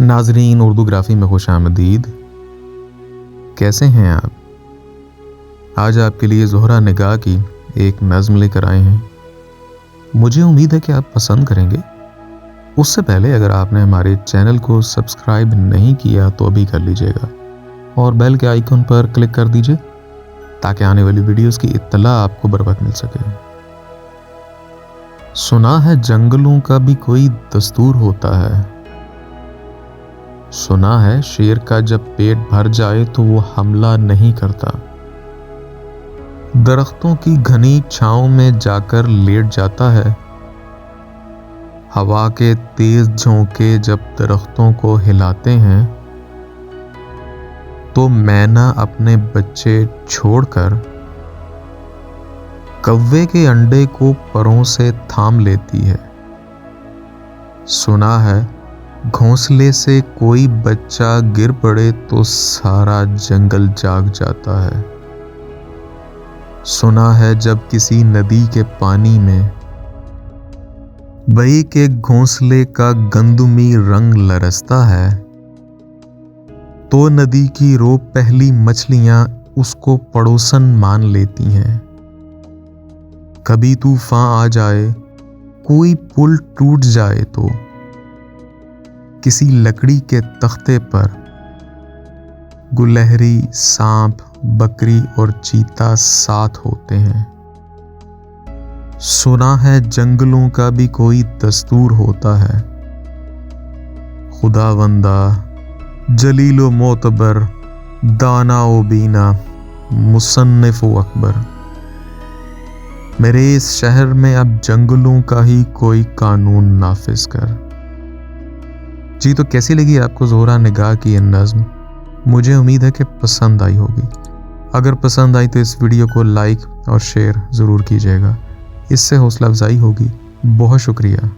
नाजरीन, उर्दूग्राफी में खुशामदीद। कैसे हैं आप? आज आपके लिए ज़ोहरा निगाह की एक नज़्म लेकर आए हैं। मुझे उम्मीद है कि आप पसंद करेंगे। उससे पहले अगर आपने हमारे चैनल को सब्सक्राइब नहीं किया तो अभी कर लीजिएगा और बेल के आइकन पर क्लिक कर दीजिए ताकि आने वाली वीडियोस की इत्तला आपको बर वक्त मिल सके। सुना है जंगलों का भी कोई दस्तूर होता है। सुना है शेर का जब पेट भर जाए तो वो हमला नहीं करता। दरख्तों की घनी छांव में जाकर लेट जाता है। हवा के तेज झोंके जब दरख्तों को हिलाते हैं तो मैना अपने बच्चे छोड़कर कौवे के अंडे को परों से थाम लेती है। सुना है घोंसले से कोई बच्चा गिर पड़े तो सारा जंगल जाग जाता है। सुना है जब किसी नदी के पानी में बही के घोंसले का गंदुमी रंग लरसता है तो नदी की रो पहली मछलियां उसको पड़ोसन मान लेती हैं। कभी तूफान आ जाए, कोई पुल टूट जाए तो किसी लकड़ी के तख्ते पर गुलहरी, सांप, बकरी और चीता साथ होते हैं। सुना है जंगलों का भी कोई दस्तूर होता है। खुदावंदा, जलीलो मोतबर, दाना ओ बीना, मुसन्निफ ओ अकबर, मेरे इस शहर में अब जंगलों का ही कोई कानून नाफिज कर। जी, तो कैसी लगी आपको ज़ोहरा निगाह की ये नज़्म? मुझे उम्मीद है कि पसंद आई होगी। अगर पसंद आई तो इस वीडियो को लाइक और शेयर ज़रूर कीजिएगा, इससे हौसला अफजाई होगी। बहुत शुक्रिया।